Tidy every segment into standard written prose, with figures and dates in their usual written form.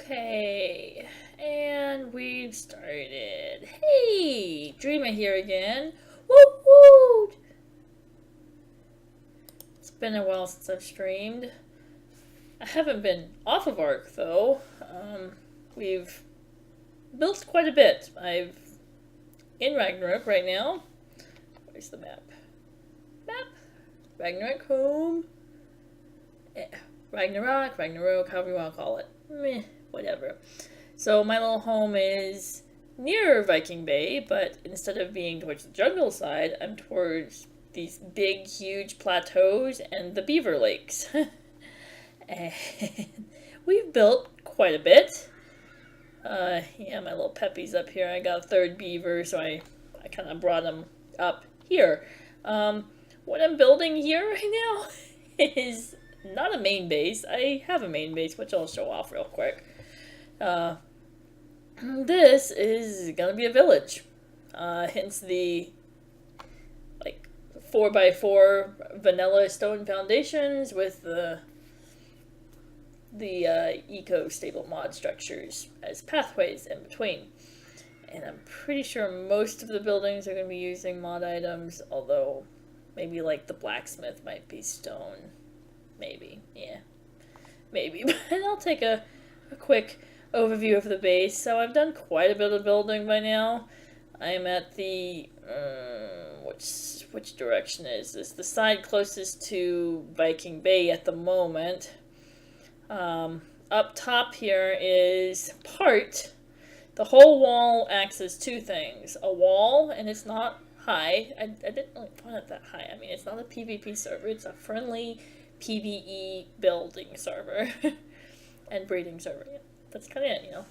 Okay, and we've started. Hey, Dreama here again. Woo woo! It's been a while since I've streamed. I haven't been off of ARK though. We've built quite a bit. I've in Ragnarok right now. Where's the map? Map. Ragnarok home. Ragnarok, however you want to call it. Meh, whatever. So my little home is near Viking Bay, but instead of being towards the jungle side, I'm towards these big, huge plateaus and the beaver lakes. And we've built quite a bit. Yeah, my little peppies up here. I got a third beaver, so I kind of brought them up here. What I'm building here right now is not a main base. I have a main base, which I'll show off real quick. This is gonna be a village. Hence the 4x4 vanilla stone foundations with the eco stable mod structures as pathways in between. And I'm pretty sure most of the buildings are going to be using mod items, although maybe like the blacksmith might be stone. Maybe, yeah. Maybe, but I'll take a quick overview of the base. So I've done quite a bit of building by now. I'm at the, which direction is this? The side closest to Viking Bay at the moment. Up top here is the whole wall acts as two things. A wall, and it's not high. I didn't really put it that high. I mean, it's not a PvP server. It's a friendly PvE building server. And breeding server. Yeah, that's kind of it,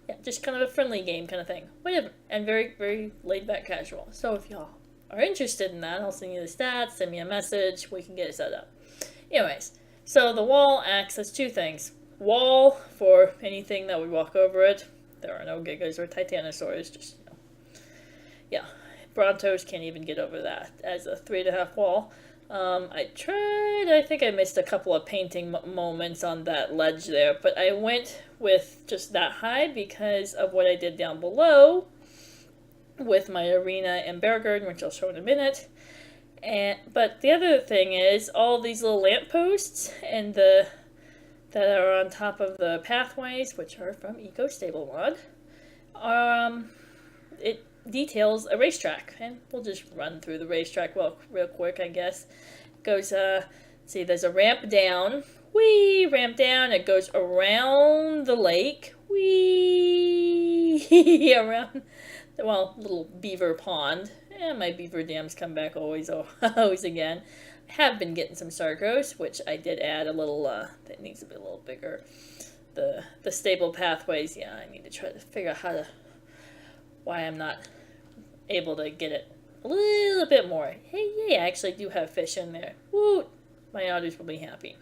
Yeah, just kind of a friendly game kind of thing. Whatever. And very, very laid-back casual. So if y'all are interested in that, I'll send you the stats, send me a message, we can get it set up. Anyways, so the wall acts as two things. Wall for anything that would walk over it. There are no Gigas or Titanosaurs, just, yeah. Brontos can't even get over that as a 3.5 wall. I tried, I think I missed a couple of painting moments on that ledge there, but I went with just that high because of what I did down below with my arena and bear garden, which I'll show in a minute. But the other thing is all these little lampposts and that are on top of the pathways, which are from Eco Stable Mod. It details a racetrack, and we'll just run through the racetrack real quick, I guess. It goes, see, there's a ramp down. Whee! Ramp down. It goes around the lake. Whee! Around, little beaver pond. And my beaver dams come back always again. I have been getting some Sargos, which I did add a little, that needs to be a little bigger. The stable pathways, yeah, I need to try to figure out why I'm not able to get it a little bit more. Hey, yay, I actually do have fish in there. Woo! My otters will be happy.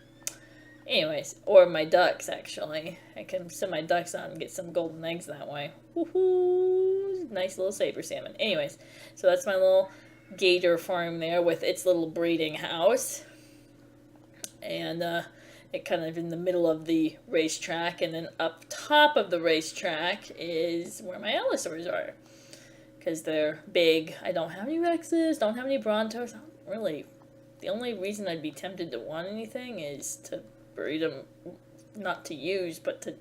Anyways, or my ducks, actually. I can send my ducks out and get some golden eggs that way. Woohoo! Nice little saber salmon. Anyways, so that's my little gator farm there with its little breeding house. And it kind of in the middle of the racetrack, and then up top of the racetrack is where my allosaurs are. Because they're big. I don't have any Rexes, don't have any Brontos. Really, the only reason I'd be tempted to want anything is to breed them, not to use, but to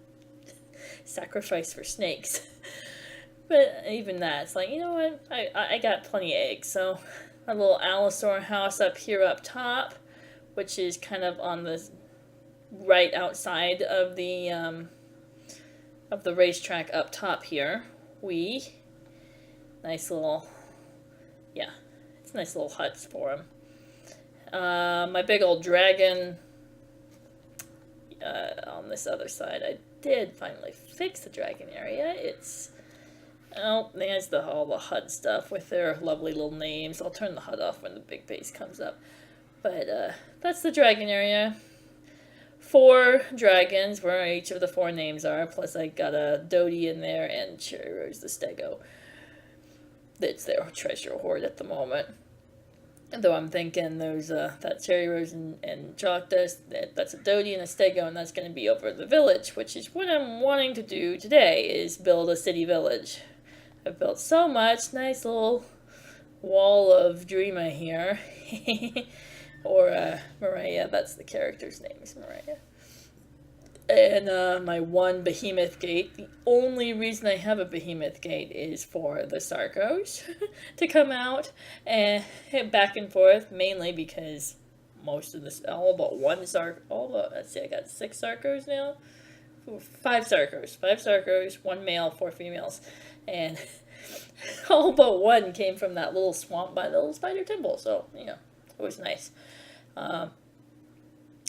sacrifice for snakes. But even that, it's like, you know what, I got plenty of eggs, so a little allosaur house up here up top, which is kind of on the right outside of the racetrack up top here. Nice little, yeah, it's nice little huts for them. My big old dragon on this other side, I did finally fix the dragon area. There's all the HUD stuff with their lovely little names. I'll turn the HUD off when the big base comes up. But that's the dragon area. 4 dragons, where each of the 4 names are. Plus I got a Dodie in there and Cherry Rose the Stego. That's their treasure hoard at the moment. Though I'm thinking there's that cherry rose and chalk dust, that's a Dodie and a Stego, and that's going to be over the village, which is what I'm wanting to do today, is build a city village. I've built so much. Nice little wall of Dreama here. Or Mariah, that's the character's name, is Mariah. And my one behemoth gate. The only reason I have a behemoth gate is for the Sarcos to come out and back and forth, mainly because most of this, all but one Sarc, let's see, I got 6 Sarcos now. 5 Sarcos, 1 male, 4 females. And all but one came from that little swamp by the little spider temple, so, you know, it was nice. Oh,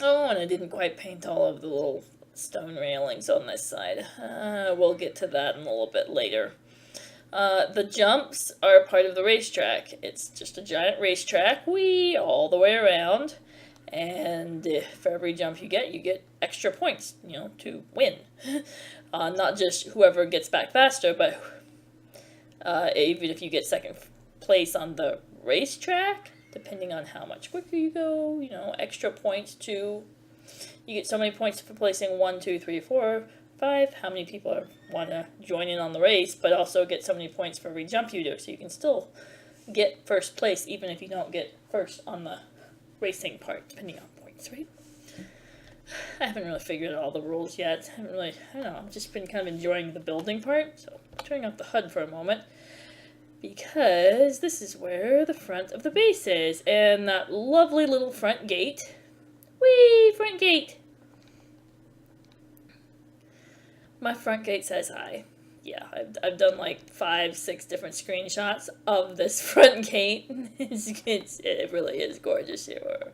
and I didn't quite paint all of the little stone railings on this side. We'll get to that in a little bit later. The jumps are part of the racetrack. It's just a giant racetrack, all the way around. And for every jump you get extra points, you know, to win. Not just whoever gets back faster, but even if you get second place on the racetrack, depending on how much quicker you go, you know, extra points to, you get so many points for placing 1, 2, 3, 4, 5, how many people want to join in on the race, but also get so many points for every jump you do, so you can still get first place even if you don't get first on the racing part, depending on points, right? I haven't really figured out all the rules yet. I don't know, I've just been kind of enjoying the building part, so turning off the HUD for a moment. Because this is where the front of the base is, and that lovely little front gate. Whee! Front gate! My front gate says hi. Yeah, I've done like 5, 6 different screenshots of this front gate. It really is gorgeous here.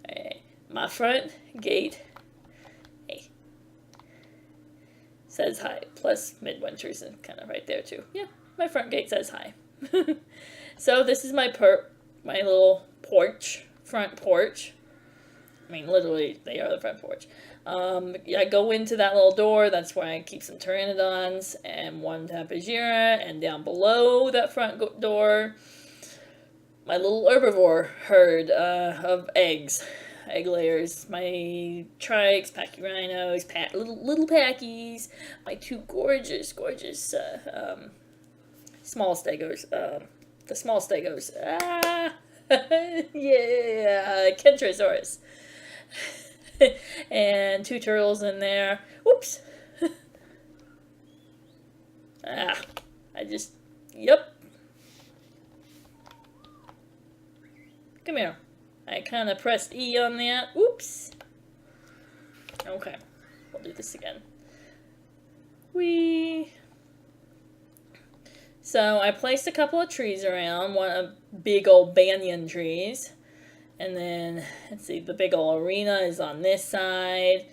Hey, my front gate, hey, says hi. Plus midwinter's kind of right there too. Yeah. My front gate says hi. So this is my little porch, front porch. I mean, literally, they are the front porch. I go into that little door. That's where I keep some pteranodons and 1 tapejara. And down below that front door, my little herbivore herd of eggs, egg layers. My trikes, pachyrhinos, little packies. My 2 gorgeous small stegos, the small stegos, yeah, Kentrosaurus, and 2 turtles in there, oops, yep, come here, I kind of pressed E on that, oops, okay, we'll do this again, So I placed a couple of trees around, one of big old banyan trees, and then, let's see, the big old arena is on this side,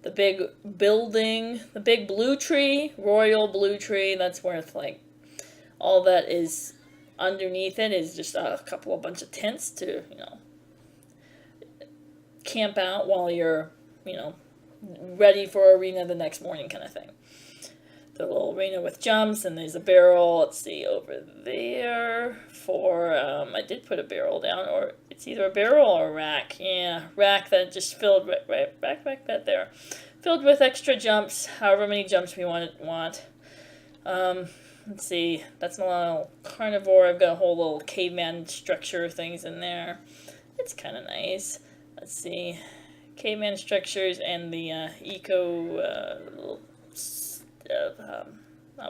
the big building, the big blue tree, royal blue tree, that's worth like, all that is underneath it is just a bunch of tents to, you know, camp out while you're, you know, ready for arena the next morning kind of thing. The little arena with jumps, and there's a barrel, let's see, over there for, I did put a barrel down, or it's either a barrel or a rack, yeah, rack that just filled, back there, filled with extra jumps, however many jumps we want. Let's see, that's a little carnivore, I've got a whole little caveman structure things in there, it's kind of nice, let's see, caveman structures and the eco,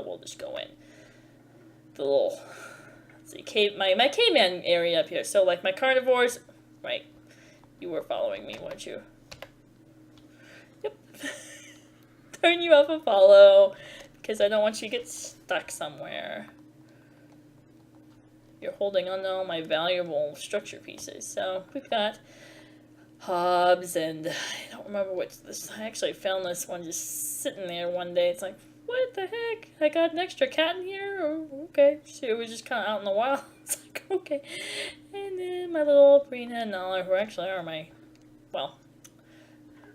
we'll just go in the little, let's see, my caveman area up here. So like my carnivores, right? You were following me, weren't you? Yep. Turn you off and follow, because I don't want you to get stuck somewhere. You're holding on to all my valuable structure pieces. So we've got hobs, and I don't remember what this, I actually found this one just sitting there one day. It's like, what the heck? I got an extra cat in here? Oh, okay. So it was just kind of out in the wild. It's like, okay. And then my little Brina and Nala, who actually are my, well,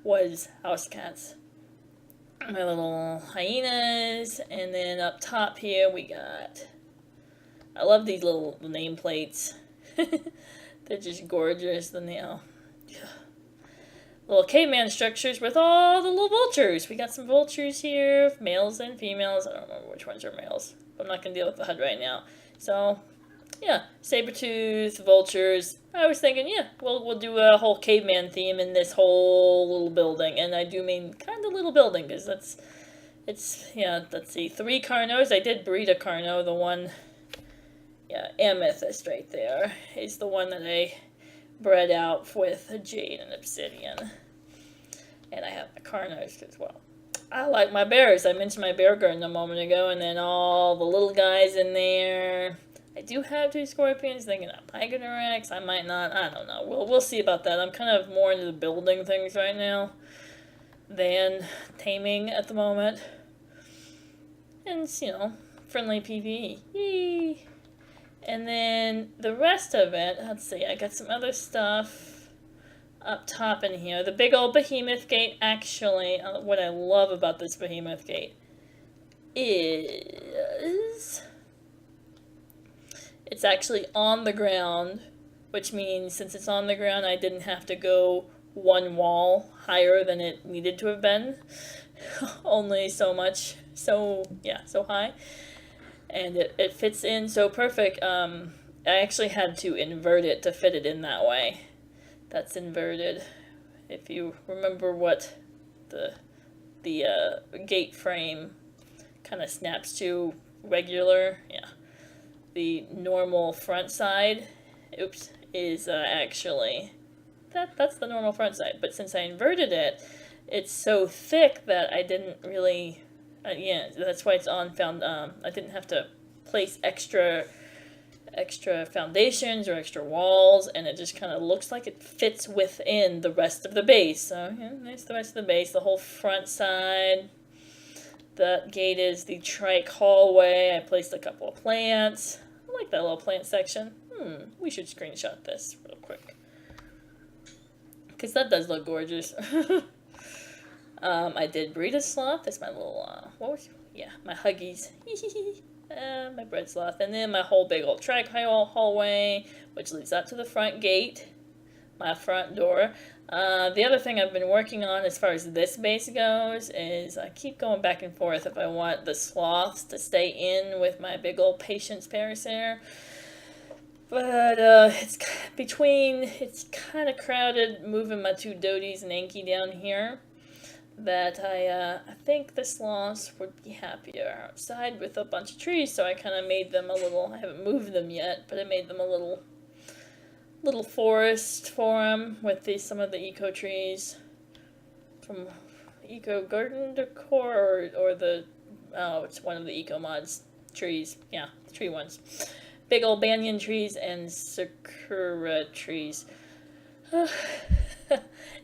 was house cats. My little hyenas. And then up top here we got, I love these little nameplates. They're just gorgeous. The little caveman structures with all the little vultures. We got some vultures here, males and females. I don't remember which ones are males. I'm not going to deal with the HUD right now. So, yeah, saber-tooth, vultures. I was thinking, yeah, we'll do a whole caveman theme in this whole little building. And I do mean kind of little building, because yeah, let's see, 3 Carnos. I did breed a Carno. The one, yeah, amethyst right there is the one that I bred out with jade and obsidian. And I have my Carnos as well. I like my bears. I mentioned my bear garden a moment ago, and then all the little guys in there. I do have 2 scorpions, thinking I'm probably gonna Rex. I might not. I don't know. We'll see about that. I'm kind of more into the building things right now than taming at the moment. And it's, you know, friendly PvE. Yay! And then the rest of it, let's see, I got some other stuff up top in here. The big old behemoth gate, actually, what I love about this behemoth gate is it's actually on the ground, which means since it's on the ground, I didn't have to go 1 wall higher than it needed to have been. Only so much, so high. And it fits in so perfect. I actually had to invert it to fit it in that way. That's inverted. If you remember what the gate frame kind of snaps to regular, yeah. The normal front side, is actually, that's the normal front side. But since I inverted it, it's so thick that I didn't really, yeah, that's why it's on I didn't have to place extra foundations or extra walls, and it just kind of looks like it fits within the rest of the base. So, yeah, there's the rest of the base, the whole front side. That gate is the trike hallway. I placed a couple of plants. I like that little plant section. We should screenshot this real quick, because that does look gorgeous. I did breed a sloth. That's my little, my Huggies. My bread sloth. And then my whole big old trike hallway, which leads up to the front gate, my front door. The other thing I've been working on as far as this base goes is I keep going back and forth if I want the sloths to stay in with my big old patience Parasaur. But it's kind of crowded moving my 2 Doties and Anki down here, that I think the sloths would be happier outside with a bunch of trees, so I kind of made them a little, I haven't moved them yet, but I made them a little forest for them with some of the eco trees from Eco Garden Decor, or it's one of the eco mods trees, yeah, the tree ones. Big old banyan trees and sakura trees.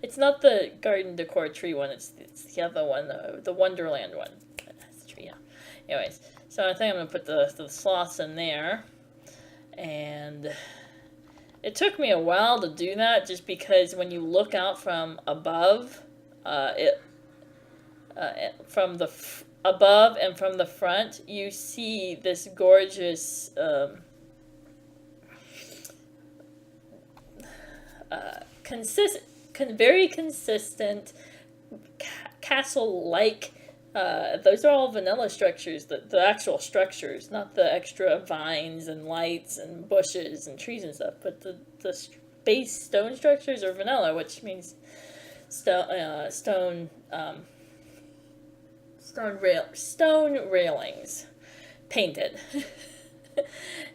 It's not the Garden Decor tree one, it's the other one, the Wonderland one. That's the tree, yeah. Anyways, so I think I'm going to put the sloths in there. And it took me a while to do that, just because when you look out from above, above and from the front, you see this gorgeous very consistent castle-like. Those are all vanilla structures, the actual structures, not the extra vines and lights and bushes and trees and stuff. But the base stone structures are vanilla, which means stone railings painted.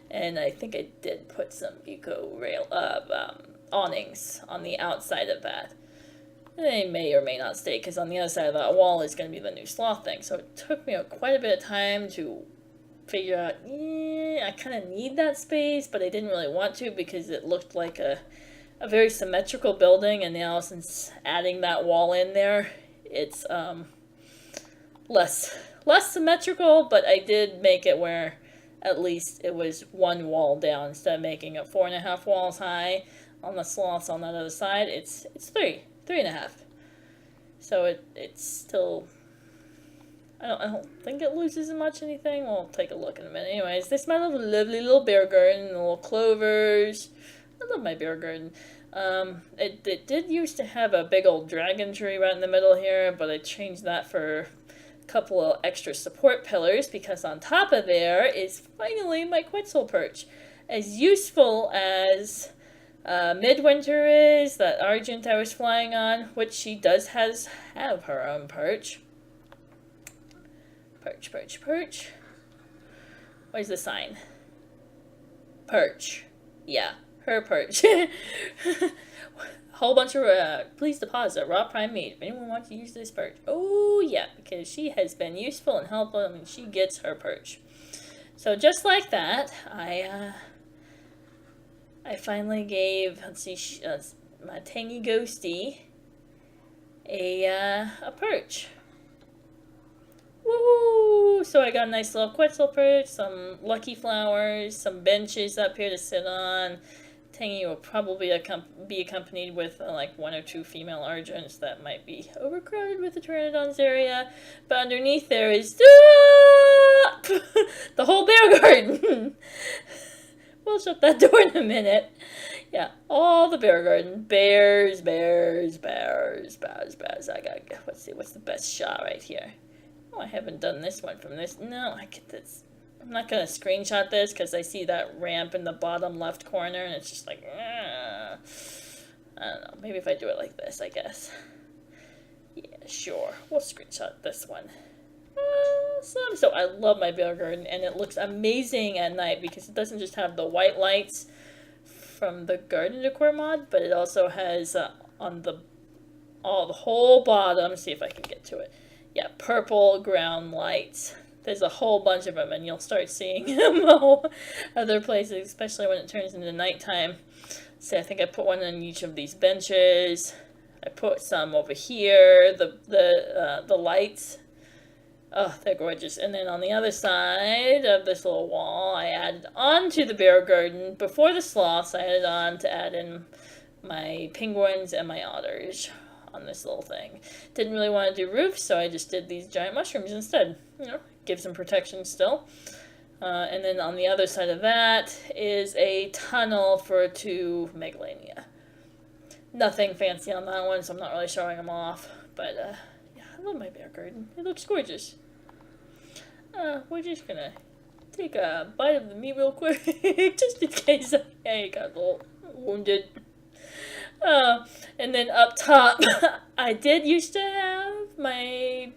And I think I did put some eco rail awnings on the outside of that. They may or may not stay, because on the other side of that wall is going to be the new sloth thing. So it took me quite a bit of time to figure out, I kind of need that space, but I didn't really want to, because it looked like a very symmetrical building, and now since adding that wall in there, it's less symmetrical, but I did make it where at least it was 1 wall down instead of making it 4.5 walls high. On the sloths on that other side, it's 3.5. So it's still, I don't think it loses much anything. We'll take a look in a minute. Anyways, this is my lovely little bear garden, the little clovers, I love my beer garden. It did used to have a big old dragon tree right in the middle here, but I changed that for a couple of extra support pillars because on top of there is finally my Quetzal perch. As useful as Midwinter is, that Argent I was flying on, which she does have her own perch. Perch. Where's the sign? Perch. Yeah, her perch. Whole bunch of please deposit raw prime meat if anyone wants to use this perch. Oh yeah, because she has been useful and helpful. I mean, she gets her perch. So just like that, I finally gave, let's see, my tangy ghosty a perch. Woo! So I got a nice little Quetzal perch, some lucky flowers, some benches up here to sit on. Tangy will probably be accompanied with like 1 or 2 female Argents that might be overcrowded with the Pteranodon's area. But underneath there is the whole bear garden. We'll shut that door in a minute. Yeah, all the bear garden. Bears. I gotta get, let's see, what's the best shot right here? Oh, I haven't done this one from this. No, I get this. I'm not gonna screenshot this because I see that ramp in the bottom left corner and it's just like, I don't know. Maybe if I do it like this, I guess. Yeah, sure. We'll screenshot this one. So I love my bear garden, and it looks amazing at night because it doesn't just have the white lights from the garden decor mod, but it also has on the whole bottom. See if I can get to it. Yeah, purple ground lights. There's a whole bunch of them, and you'll start seeing them other places, especially when it turns into nighttime. See, I think I put one on each of these benches. I put some over here. The lights. Oh, they're gorgeous. And then on the other side of this little wall, I added onto the bear garden, before the sloths, I added on to add in my penguins and my otters on this little thing. Didn't really want to do roofs, so I just did these giant mushrooms instead. You know, gives them protection still. And then on the other side of that is a tunnel for 2 Megalania. Nothing fancy on that one, so I'm not really showing them off. But, yeah, I love my bear garden. It looks gorgeous. We're just gonna take a bite of the meat real quick, just in case I got a little wounded. And then up top, I did used to have my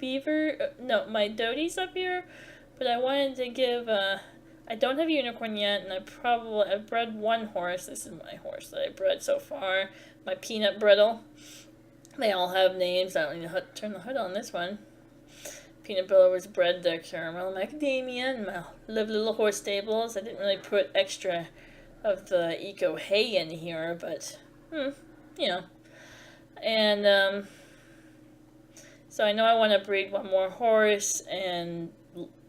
my doties up here, but I wanted to give, I don't have a unicorn yet, and I've bred 1 horse. This is my horse that I bred so far, my peanut brittle. They all have names. I don't need to turn the hood on this one. Peanut Brittle was bred to Caramel Macadamia in my lovely little horse stables. I didn't really put extra of the eco hay in here, but, you know. And, so I know I want to breed 1 more horse and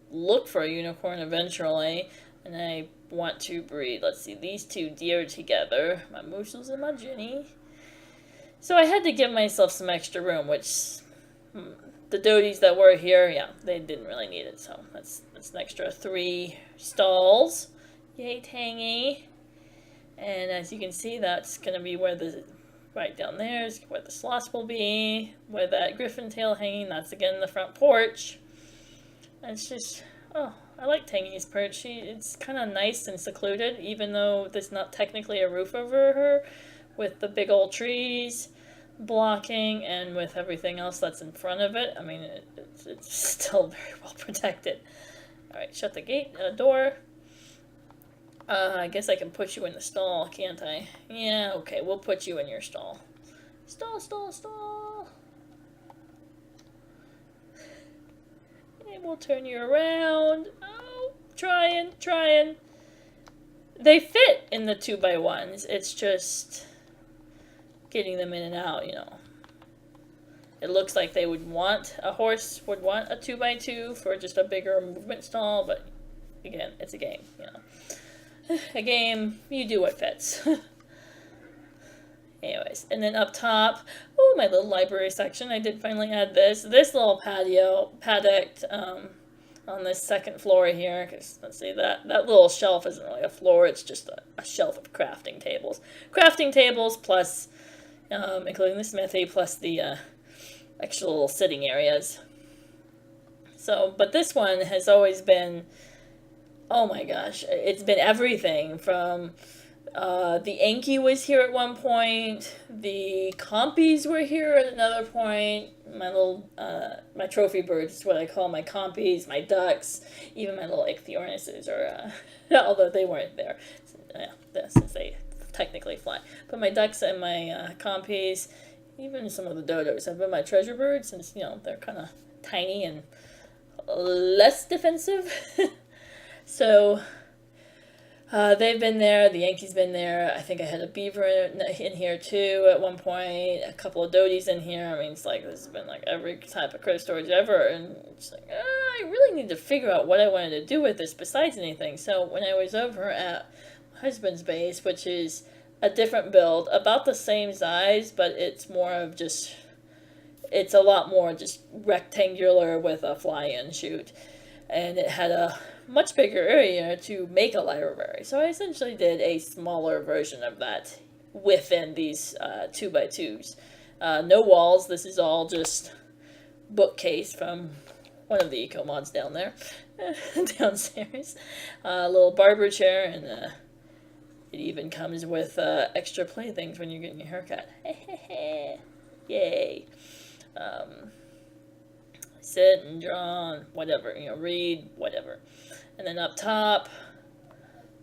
look for a unicorn eventually. And I want to breed, let's see, these 2 deer together. My Moosels and my Jenny. So I had to give myself some extra room, which... the doties that were here, yeah, they didn't really need it, so that's an extra 3 stalls. Yay, Tangy. And as you can see, that's going to be where right down there is where the sloths will be, where that griffin tail hanging, that's again the front porch. And it's just, oh, I like Tangy's perch. It's kind of nice and secluded, even though there's not technically a roof over her, with the big old trees blocking and with everything else that's in front of it. I mean, it's still very well protected. Alright, shut the door. I guess I can put you in the stall, can't I? Yeah, okay, we'll put you in your stall. Stall. And we'll turn you around. Oh, trying. They fit in the 2x1s. It's just getting them in and out, you know. It looks like a horse would want a 2x2 for just a bigger movement stall, but again, it's a game, you know. A game, you do what fits. Anyways, and then up top, oh, my little library section, I did finally add this little paddocked on this second floor here, because let's see, that little shelf isn't really a floor, it's just a shelf of crafting tables. Crafting tables plus, including the smithy, plus the actual sitting areas. So, but this one has always been, oh my gosh, it's been everything from the Anki was here at one point. The compies were here at another point. My little, my trophy birds is what I call my compies, my ducks, even my little ichthyornises, or, although they weren't there, since they technically fly. But my ducks and my compies, even some of the dodos have been my treasure birds, since, they're kind of tiny and less defensive. So, they've been there, the Yankees been there, I think I had a beaver in here too at one point, a couple of doties in here. I mean, it's like, this has been like every type of critter storage ever, and it's like, I really need to figure out what I wanted to do with this besides anything. So when I was over at my husband's base, which is a different build, about the same size, but it's more of just, it's a lot more just rectangular with a fly-in chute, and it had a much bigger area to make a library. So I essentially did a smaller version of that within these 2x2s. No walls. This is all just bookcase from one of the eco mods down there, downstairs. A little barber chair, and it even comes with extra playthings when you're getting your haircut. Yay. Sit and draw, whatever, read, whatever. And then up top,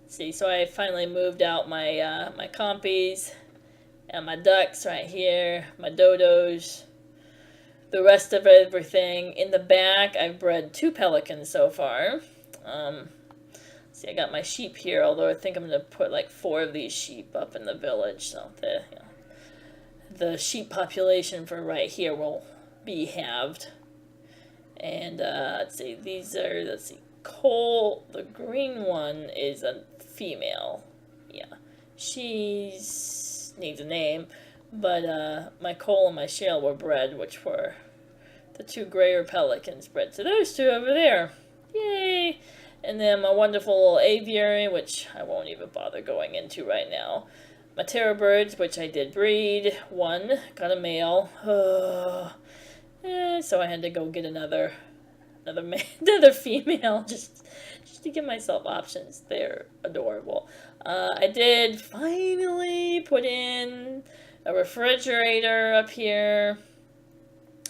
see, so I finally moved out my my compies and my ducks right here, my dodos, the rest of everything. In the back, I've bred 2 pelicans so far. See, I got my sheep here, although I think I'm going to put like 4 of these sheep up in the village, so the sheep population for right here will be halved. And let's see, these are, Cole, the green one, is a female. Yeah, she's needs a name, but my Cole and my Shale were bred, which were the 2 grayer pelicans bred. So those 2 over there, yay! And then my wonderful little aviary, which I won't even bother going into right now. My terror birds, which I did breed. 1 got a male. So I had to go get another female just to give myself options. They're adorable. I did finally put in a refrigerator up here,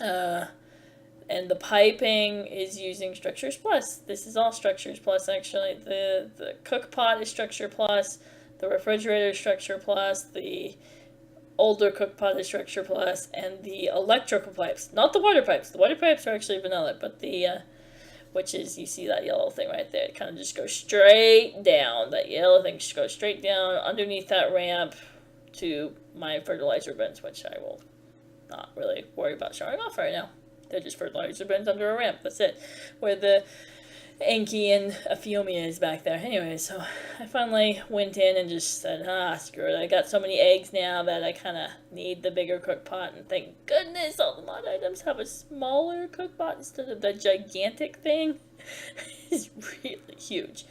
and the piping is using Structures Plus. This is all Structures Plus, actually. The cook pot is Structure Plus, the refrigerator is Structure Plus, the older cook pot is Structure Plus, and the electrical pipes, not the water pipes. The water pipes are actually vanilla, but the which is, you see that yellow thing right there, it kind of just goes straight down. That yellow thing just goes straight down underneath that ramp to my fertilizer bins, which I will not really worry about showing off right now. They're just fertilizer bins under a ramp, that's it. Where the Anki and Ophiomia is back there. Anyway, so I finally went in and just said, screw it. I got so many eggs now that I kind of need the bigger cook pot, and thank goodness all the mod items have a smaller cook pot instead of the gigantic thing. It's really huge.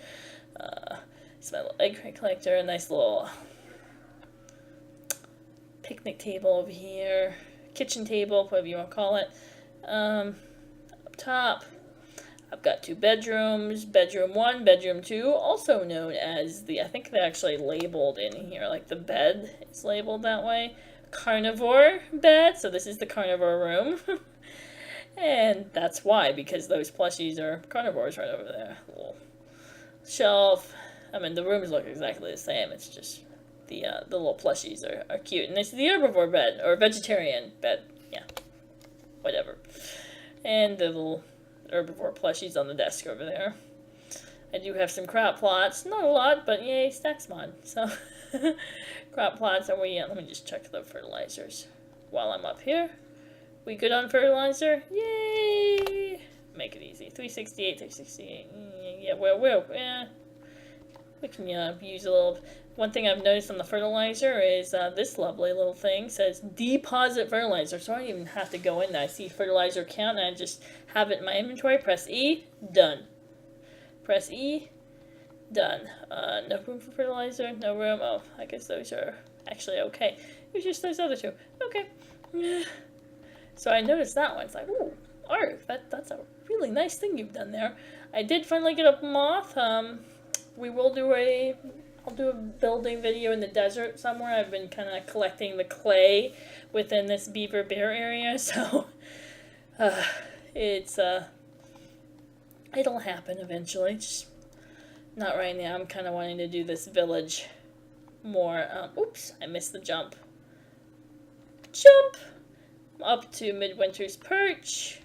It's my little egg crate collector, a nice little picnic table over here, kitchen table, whatever you want to call it. Up top, I've got 2 bedrooms, bedroom 1, bedroom 2, also known as I think they're actually labeled in here, like the bed is labeled that way, carnivore bed, so this is the carnivore room, and that's why, because those plushies are carnivores right over there. Little shelf, I mean, the rooms look exactly the same, it's just the little plushies are cute, and this is the herbivore bed, or vegetarian bed, yeah, whatever, and the little herbivore plushies on the desk over there. I do have some crop plots, not a lot, but yay, stacks mod. So crop plots, are we? Let me just check the fertilizers while I'm up here. We good on fertilizer? Yay! Make it easy. 368, 368. Yeah, we can use a little. One thing I've noticed on the fertilizer is this lovely little thing says deposit fertilizer, so I don't even have to go in there. I see fertilizer count, and I just have it in my inventory, press E, done. Press E. Done. No room for fertilizer. No room. Oh, I guess those are actually okay. It was just those other two. Okay. So I noticed that one. It's like, ooh, ARK. That's a really nice thing you've done there. I did finally get a moth. I'll do a building video in the desert somewhere. I've been kind of collecting the clay within this beaver bear area, so it'll happen eventually. Just not right now. I'm kind of wanting to do this village more. Oops, I missed the jump. Jump up to Midwinter's Perch.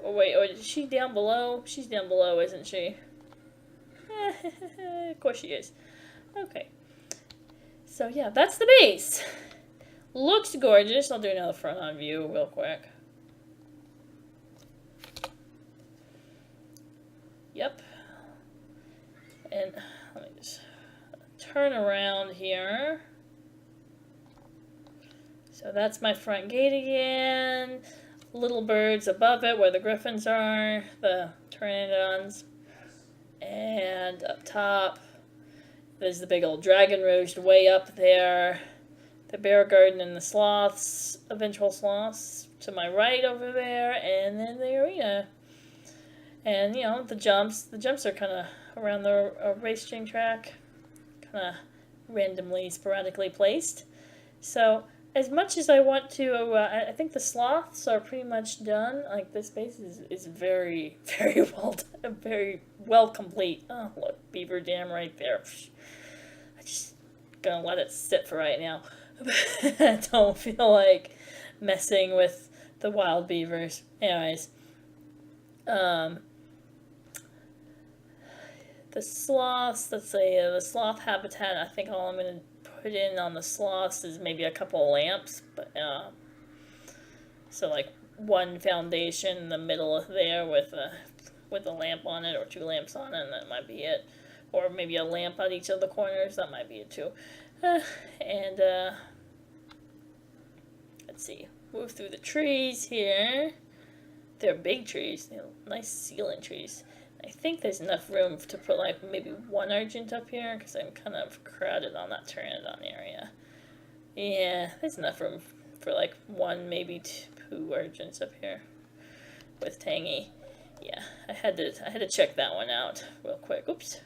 Oh wait, is she down below? She's down below, isn't she? Of course she is. Okay. So yeah, that's the base. Looks gorgeous. I'll do another front-on view real quick. Yep. And let me just turn around here. So that's my front gate again. Little birds above it where the griffins are, the pteranodons. And up top, there's the big old dragon roost way up there. The bear garden and the sloths, eventual sloths to my right over there. And then the arena. And, you know, the jumps are kind of around the racing track, kind of randomly, sporadically placed. So, as much as I want to, I think the sloths are pretty much done. Like, this base is very, very well complete. Oh, look, beaver dam right there. I just gonna let it sit for right now. I don't feel like messing with the wild beavers. Anyways, the sloths, let's say the sloth habitat, I think all I'm going to put in on the sloths is maybe a couple of lamps, but so like one foundation in the middle there with a lamp on it or two lamps on it, and that might be it. Or maybe a lamp at each of the corners, that might be it too. And let's see, move through the trees here. They're big trees, nice ceiling trees. I think there's enough room to put like maybe one Argent up here because I'm kind of crowded on that Pteranodon area. Yeah, there's enough room for like one, maybe two Argents up here with Tangy. Yeah, I had to check that one out real quick. Oops,